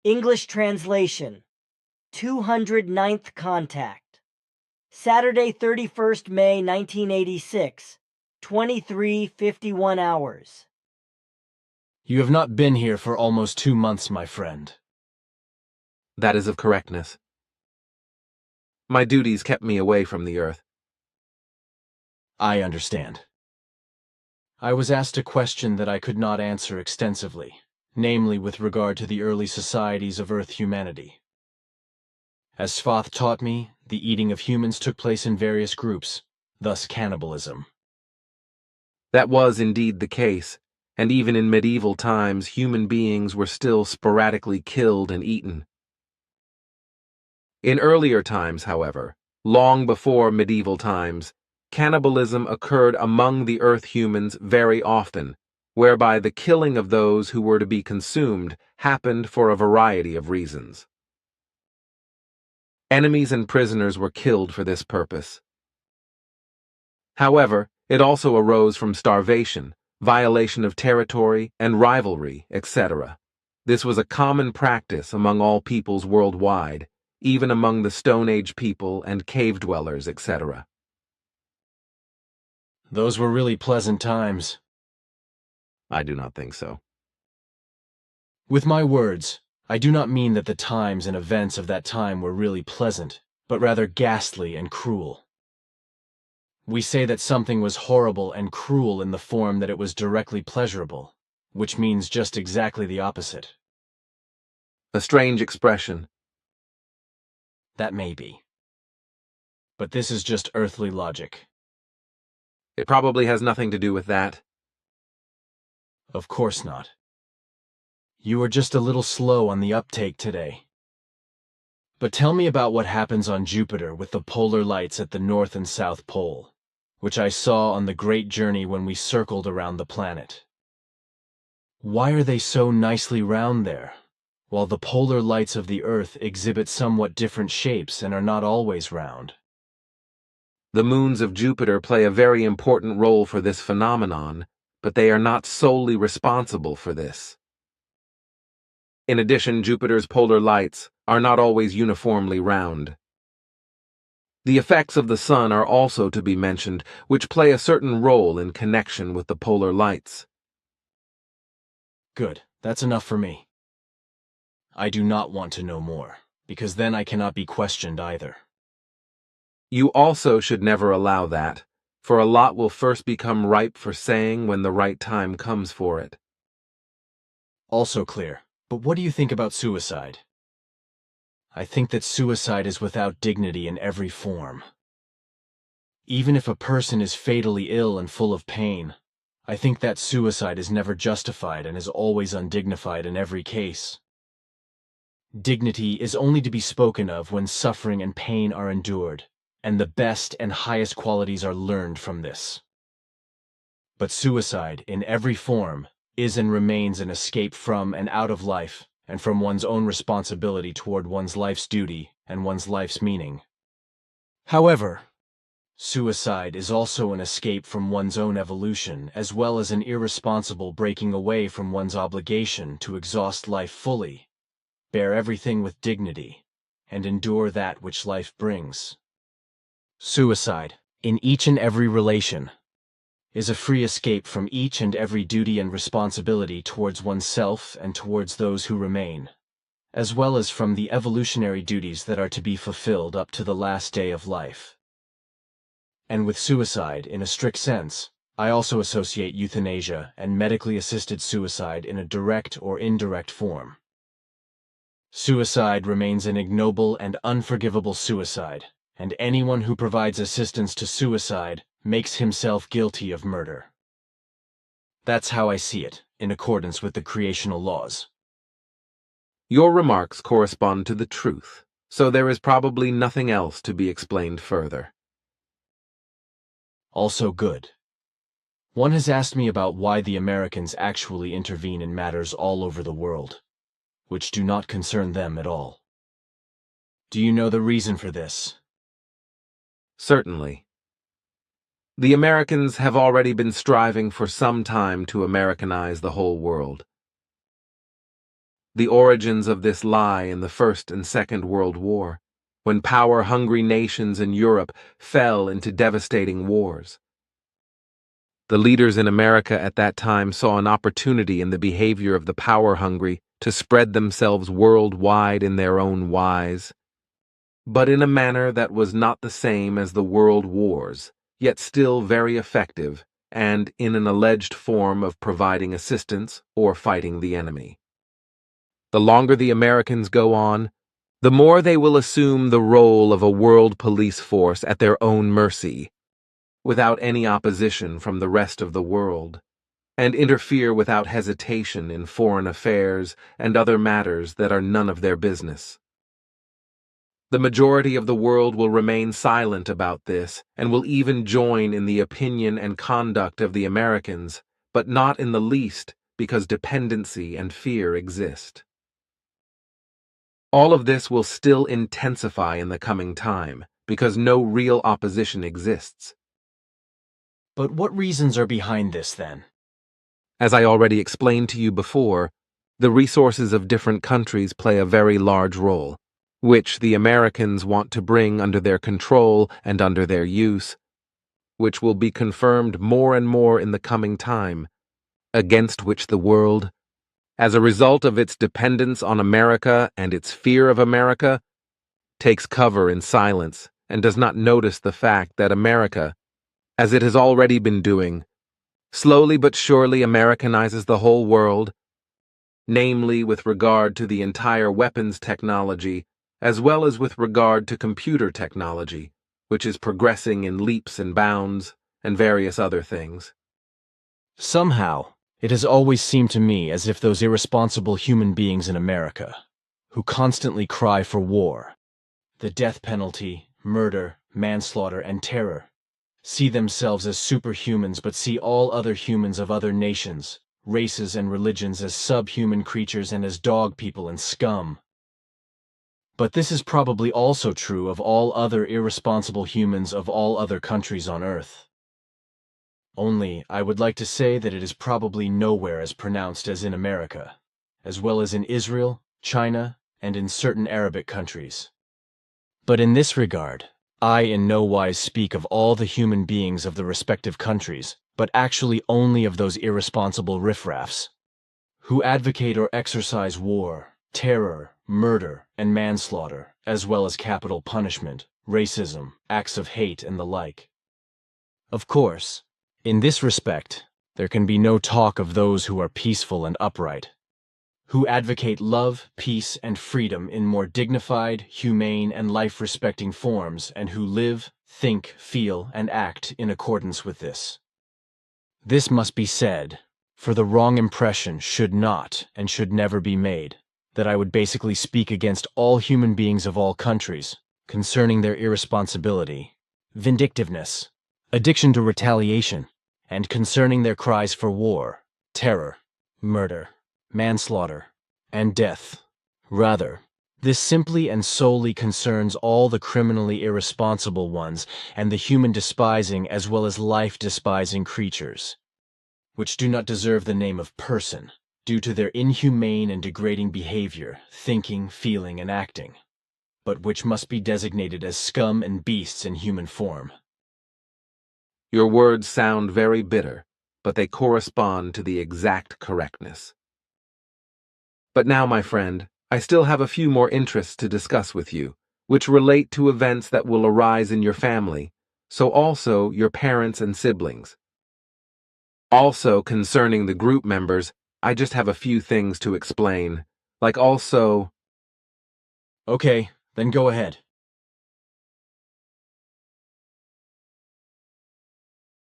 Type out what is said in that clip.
English translation. 209th contact. Saturday, 31st May 1986, 23:51 hours. You have not been here for almost 2 months, my friend. That is of correctness. My duties kept me away from the Earth. I understand. I was asked a question that I could not answer extensively, namely with regard to the early societies of Earth humanity. As Svath taught me, the eating of humans took place in various groups, thus cannibalism. That was indeed the case, and even in medieval times human beings were still sporadically killed and eaten. In earlier times, however, long before medieval times, cannibalism occurred among the Earth humans very often, whereby the killing of those who were to be consumed happened for a variety of reasons. Enemies and prisoners were killed for this purpose. However, it also arose from starvation, violation of territory, and rivalry, etc. This was a common practice among all peoples worldwide, even among the Stone Age people and cave dwellers, etc. Those were really pleasant times. I do not think so. With my words, I do not mean that the times and events of that time were really pleasant, but rather ghastly and cruel. We say that something was horrible and cruel in the form that it was directly pleasurable, which means just exactly the opposite. A strange expression. That may be. But this is just earthly logic. It probably has nothing to do with that. Of course not. You are just a little slow on the uptake today. But tell me about what happens on Jupiter with the polar lights at the North and South Pole, which I saw on the great journey when we circled around the planet. Why are they so nicely round there, while the polar lights of the Earth exhibit somewhat different shapes and are not always round? The moons of Jupiter play a very important role for this phenomenon, but they are not solely responsible for this. In addition, Jupiter's polar lights are not always uniformly round. The effects of the sun are also to be mentioned, which play a certain role in connection with the polar lights. Good, that's enough for me. I do not want to know more, because then I cannot be questioned either. You also should never allow that, for a lot will first become ripe for saying when the right time comes for it. Also clear, but what do you think about suicide? I think that suicide is without dignity in every form. Even if a person is fatally ill and full of pain, I think that suicide is never justified and is always undignified in every case. Dignity is only to be spoken of when suffering and pain are endured, and the best and highest qualities are learned from this. But suicide, in every form, is and remains an escape from and out of life, and from one's own responsibility toward one's life's duty and one's life's meaning. However, suicide is also an escape from one's own evolution, as well as an irresponsible breaking away from one's obligation to exhaust life fully, bear everything with dignity, and endure that which life brings. Suicide, in each and every relation, is a free escape from each and every duty and responsibility towards oneself and towards those who remain, as well as from the evolutionary duties that are to be fulfilled up to the last day of life. And with suicide, in a strict sense, I also associate euthanasia and medically assisted suicide in a direct or indirect form. Suicide remains an ignoble and unforgivable suicide, and anyone who provides assistance to suicide makes himself guilty of murder. That's how I see it, in accordance with the creational laws. Your remarks correspond to the truth, so there is probably nothing else to be explained further. Also good. One has asked me about why the Americans actually intervene in matters all over the world, which do not concern them at all. Do you know the reason for this? Certainly. The Americans have already been striving for some time to Americanize the whole world. The origins of this lie in the First and Second World War, when power-hungry nations in Europe fell into devastating wars. The leaders in America at that time saw an opportunity in the behavior of the power-hungry to spread themselves worldwide in their own wise, but in a manner that was not the same as the world wars, yet still very effective, and in an alleged form of providing assistance or fighting the enemy. The longer the Americans go on, the more they will assume the role of a world police force at their own mercy, without any opposition from the rest of the world, and interfere without hesitation in foreign affairs and other matters that are none of their business. The majority of the world will remain silent about this and will even join in the opinion and conduct of the Americans, but not in the least because dependency and fear exist. All of this will still intensify in the coming time because no real opposition exists. But what reasons are behind this then? As I already explained to you before, the resources of different countries play a very large role, which the Americans want to bring under their control and under their use, which will be confirmed more and more in the coming time, against which the world, as a result of its dependence on America and its fear of America, takes cover in silence and does not notice the fact that America, as it has already been doing, slowly but surely Americanizes the whole world, namely with regard to the entire weapons technology, as well as with regard to computer technology, which is progressing in leaps and bounds, and various other things. Somehow, it has always seemed to me as if those irresponsible human beings in America, who constantly cry for war, the death penalty, murder, manslaughter, and terror, see themselves as superhumans but see all other humans of other nations, races, and religions as subhuman creatures and as dog people and scum. But this is probably also true of all other irresponsible humans of all other countries on Earth. Only, I would like to say that it is probably nowhere as pronounced as in America, as well as in Israel, China, and in certain Arabic countries. But in this regard, I in no wise speak of all the human beings of the respective countries, but actually only of those irresponsible riffraffs, who advocate or exercise war, terror, murder, and manslaughter, as well as capital punishment, racism, acts of hate, and the like. Of course, in this respect, there can be no talk of those who are peaceful and upright, who advocate love, peace, and freedom in more dignified, humane, and life-respecting forms, and who live, think, feel, and act in accordance with this. This must be said, for the wrong impression should not and should never be made, that I would basically speak against all human beings of all countries concerning their irresponsibility, vindictiveness, addiction to retaliation, and concerning their cries for war, terror, murder, manslaughter, and death. Rather, this simply and solely concerns all the criminally irresponsible ones and the human-despising as well as life-despising creatures, which do not deserve the name of person, due to their inhumane and degrading behavior, thinking, feeling, and acting, but which must be designated as scum and beasts in human form. Your words sound very bitter, but they correspond to the exact correctness. But now, my friend, I still have a few more interests to discuss with you, which relate to events that will arise in your family, so also your parents and siblings. Also, concerning the group members, I just have a few things to explain, like also... Okay, then go ahead.